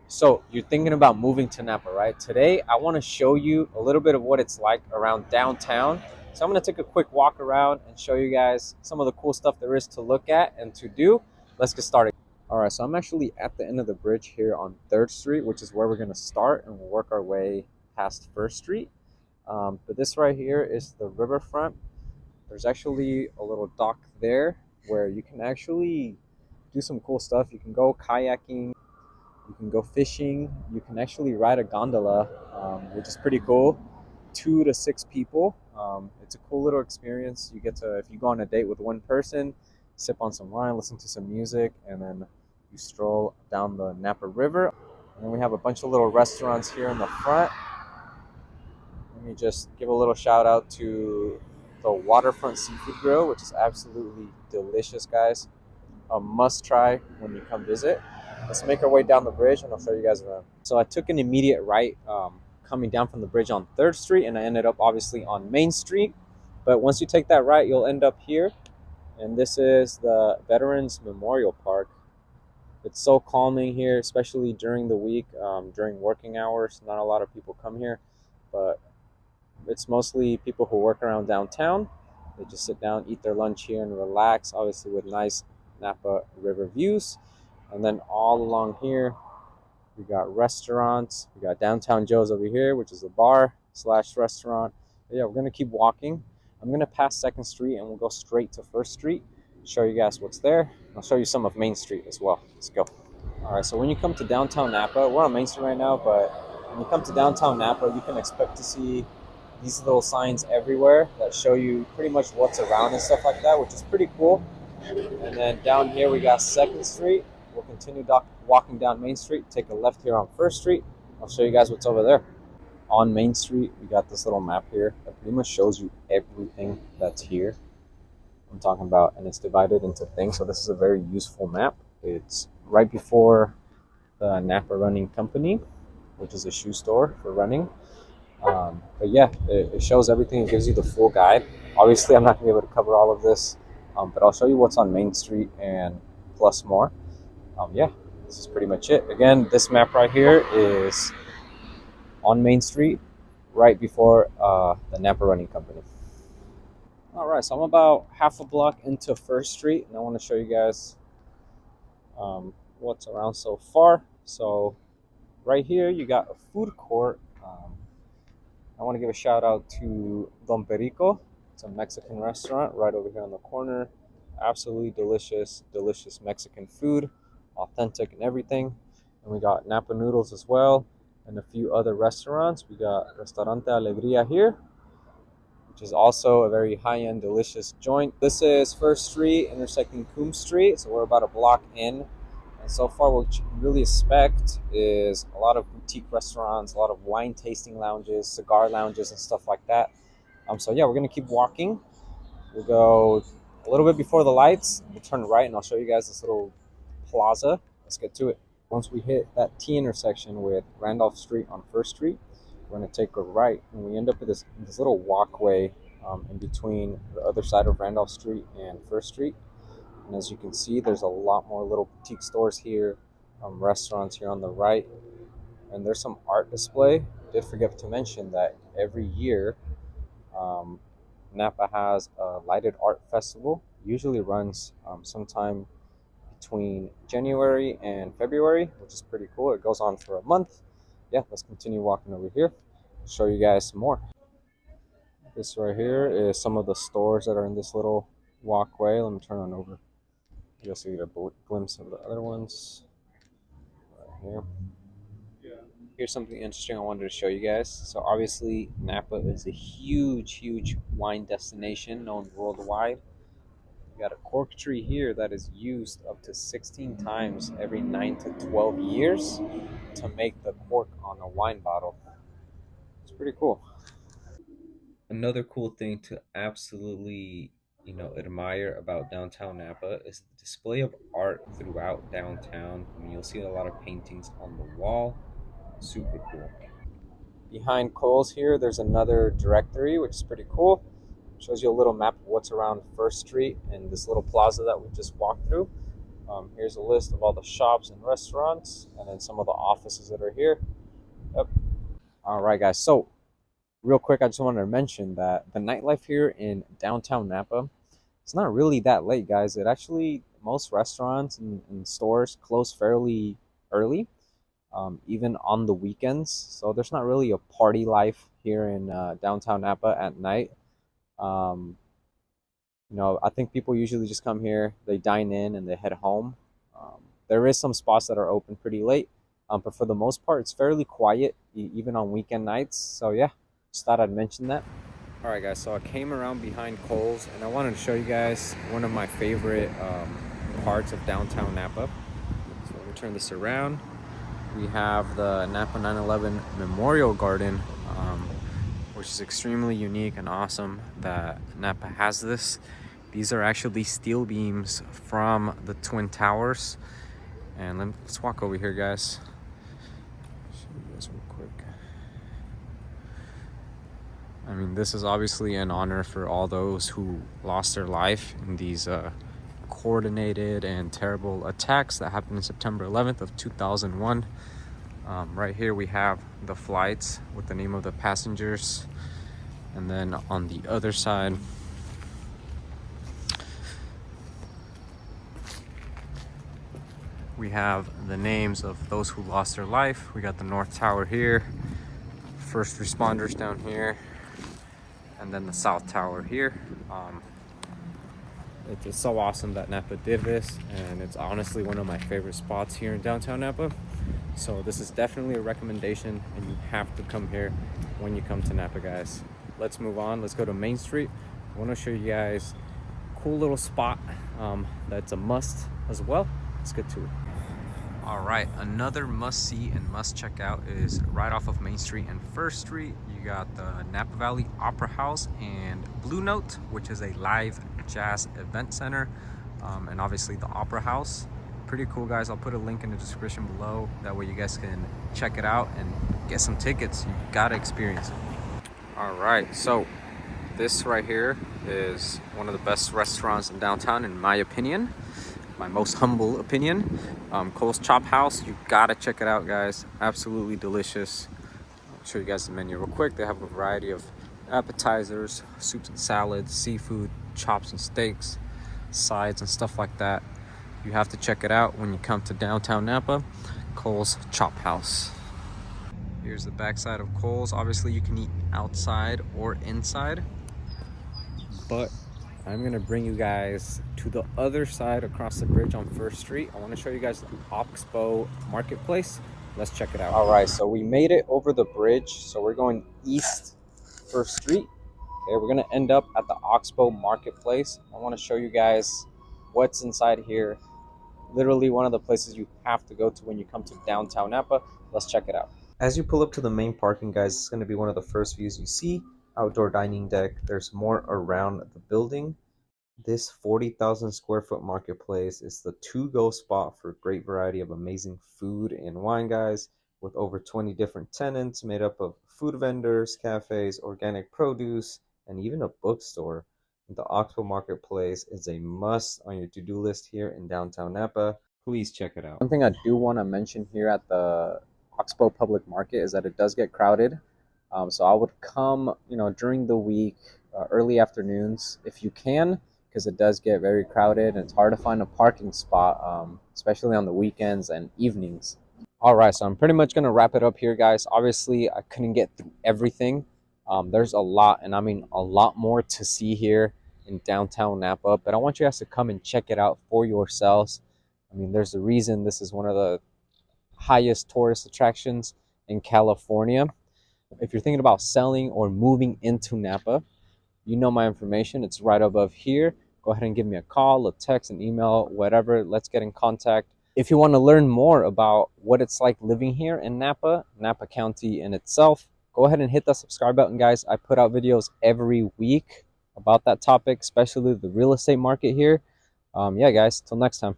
So you're thinking about moving to Napa, right? Today, I want to show you a little bit of what it's like around downtown. So I'm going to take a quick walk around and show you guys some of the cool stuff there is to look at and to do. Let's get started. All right, so I'm actually at the end of the bridge here on 3rd Street, which is where we're going to start, and we'll work our way past 1st Street. But this right here is the riverfront. There's actually a little dock there where you can actually do some cool stuff. You can go kayaking, you can go fishing. You can actually ride a gondola, which is pretty cool. 2 to 6 people. It's a cool little experience. You get to, if you go on a date with one person, sip on some wine, listen to some music, and then you stroll down the Napa River. And then we have a bunch of little restaurants here in the front. Let me just give a little shout out to the Waterfront Seafood Grill, which is absolutely delicious, guys. A must try when you come visit. Let's make our way down the bridge and I'll show you guys around. So I took an immediate right coming down from the bridge on 3rd Street, and I ended up obviously on Main Street. But once you take that right, you'll end up here. And this is the Veterans Memorial Park. It's so calming here, especially during the week, during working hours. Not a lot of people come here, but it's mostly people who work around downtown. They just sit down, eat their lunch here, and relax, obviously with nice Napa River views. And then all along here, we got restaurants. We got Downtown Joe's over here, which is a bar slash restaurant. But yeah, we're gonna keep walking. I'm gonna pass 2nd Street and we'll go straight to 1st Street. Show you guys what's there. I'll show you some of Main Street as well. Let's go. All right, so when you come to Downtown Napa, we're on Main Street right now, but when you come to Downtown Napa, you can expect to see these little signs everywhere that show you pretty much what's around and stuff like that, which is pretty cool. And then down here we got 2nd Street. We'll continue walking down Main Street, take a left here on 1st Street. I'll show you guys what's over there. On Main Street, we got this little map here that pretty much shows you everything that's here. I'm talking about, and it's divided into things. So this is a very useful map. It's right before the Napa Running Company, which is a shoe store for running. But yeah, it shows everything. It gives you the full guide. Obviously, I'm not going to be able to cover all of this, but I'll show you what's on Main Street and plus more. Yeah, this is pretty much it. Again, this map right here is on Main Street, right before the Napa Running Company. All right, so I'm about half a block into 1st Street, and I want to show you guys what's around so far. So right here, you got a food court. I want to give a shout out to Don Perico. It's a Mexican restaurant right over here on the corner. Absolutely delicious, delicious Mexican food, authentic and everything. And we got Napa Noodles as well, and a few other restaurants. We got Restaurante Alegría here, which is also a very high-end, delicious joint. This is 1st Street, intersecting Coombs Street, so we're about a block in. And so far, what you can really expect is a lot of boutique restaurants, a lot of wine tasting lounges, cigar lounges, and stuff like that. So yeah, we're gonna keep walking. We'll go a little bit before the lights. We'll turn right, and I'll show you guys this little plaza. Let's get to it. Once we hit that T intersection with Randolph Street on 1st Street, we're gonna take a right, and we end up with this little walkway in between the other side of Randolph Street and 1st Street. And as you can see, there's a lot more little boutique stores here, restaurants here on the right, and there's some art display. I did forget to mention that every year Napa has a lighted art festival. Usually runs sometime between January and February, which is pretty cool. It goes on for a month. Yeah, let's continue walking over here. Show you guys some more. This right here is some of the stores that are in this little walkway. Let me turn on over. You'll see a glimpse of the other ones right here. Here's something interesting I wanted to show you guys. So obviously Napa is a huge wine destination known worldwide. We got a cork tree here that is used up to 16 times every 9 to 12 years to make the cork on a wine bottle. It's pretty cool. Another cool thing to absolutely, admire about downtown Napa is the display of art throughout downtown. I mean, you'll see a lot of paintings on the wall. Super cool. Behind Kohl's here, there's another directory, which is pretty cool. Shows you a little map of what's around 1st Street and this little plaza that we just walked through. Here's a list of all the shops and restaurants, and then some of the offices that are here. Yep. All right, guys. So, real quick, I just wanted to mention that the nightlife here in downtown Napa, it's not really that late, guys. It actually, most restaurants and stores close fairly early, even on the weekends. So there's not really a party life here in downtown Napa at night. Um, I think people usually just come here, they dine in, and they head home. There is some spots that are open pretty late, but for the most part, it's fairly quiet, even on weekend nights. So yeah, just thought I'd mention that. All right, guys. So I came around behind Kohl's, and I wanted to show you guys one of my favorite parts of downtown Napa. So let me turn this around. We have the Napa 9/11 Memorial Garden, which is extremely unique and awesome that Napa has this. These are actually steel beams from the Twin Towers. And let's walk over here, guys. Show you guys real quick. I mean, this is obviously an honor for all those who lost their life in these coordinated and terrible attacks that happened on September 11th of 2001. Right here we have the flights with the name of the passengers, and then on the other side we have the names of those who lost their life. We got the North Tower here, first responders down here, and then the South Tower here. It's so awesome that Napa did this, and it's honestly one of my favorite spots here in downtown Napa. So this is definitely a recommendation, and you have to come here when you come to Napa, guys. Let's move on. Let's go to Main Street. I want to show you guys a cool little spot that's a must as well. Let's get to it. All right, another must see and must check out is right off of Main Street and First Street. You got the Napa Valley Opera House and Blue Note, which is a live jazz event center, and obviously the Opera House. Pretty cool, guys. I'll put a link in the description below. That way you guys can check it out and get some tickets. You gotta experience it. All right, so this right here is one of the best restaurants in downtown, in my opinion. My most humble opinion. Kohl's Chop House. You gotta check it out, guys. Absolutely delicious. I'll show you guys the menu real quick. They have a variety of appetizers, soups and salads, seafood, chops and steaks, sides and stuff like that. You have to check it out when you come to downtown Napa. Kohl's Chop House. Here's the backside of Kohl's. Obviously you can eat outside or inside, but I'm gonna bring you guys to the other side across the bridge on First Street. I want to show you guys the Oxbow Marketplace. Let's check it out. All right, so we made it over the bridge. So we're going east First Street. Okay, we're gonna end up at the Oxbow Marketplace. I want to show you guys what's inside here. Literally one of the places you have to go to when you come to downtown Napa. Let's check it out. As you pull up to the main parking, guys, it's going to be one of the first views you see. Outdoor dining deck. There's more around the building. This 40,000 square foot marketplace is the to-go spot for a great variety of amazing food and wine, guys, with over 20 different tenants made up of food vendors, cafes, organic produce, and even a bookstore. The Oxbow Marketplace is a must on your to-do list here in downtown Napa. Please check it out. One thing I do want to mention here at the Oxbow Public Market is that it does get crowded. So I would come, during the week, early afternoons if you can, because it does get very crowded and it's hard to find a parking spot, especially on the weekends and evenings. All right, so I'm pretty much going to wrap it up here, guys. Obviously, I couldn't get through everything. There's a lot, and I mean a lot more to see here in downtown Napa, but I want you guys to come and check it out for yourselves. I mean, there's a reason this is one of the highest tourist attractions in California. If you're thinking about selling or moving into Napa, you know my information. It's right above here. Go ahead and give me a call, a text, an email, whatever. Let's get in contact. If you want to learn more about what it's like living here in Napa County in itself, go ahead and hit that subscribe button, guys. I put out videos every week about that topic, especially the real estate market here. Yeah, guys, till next time.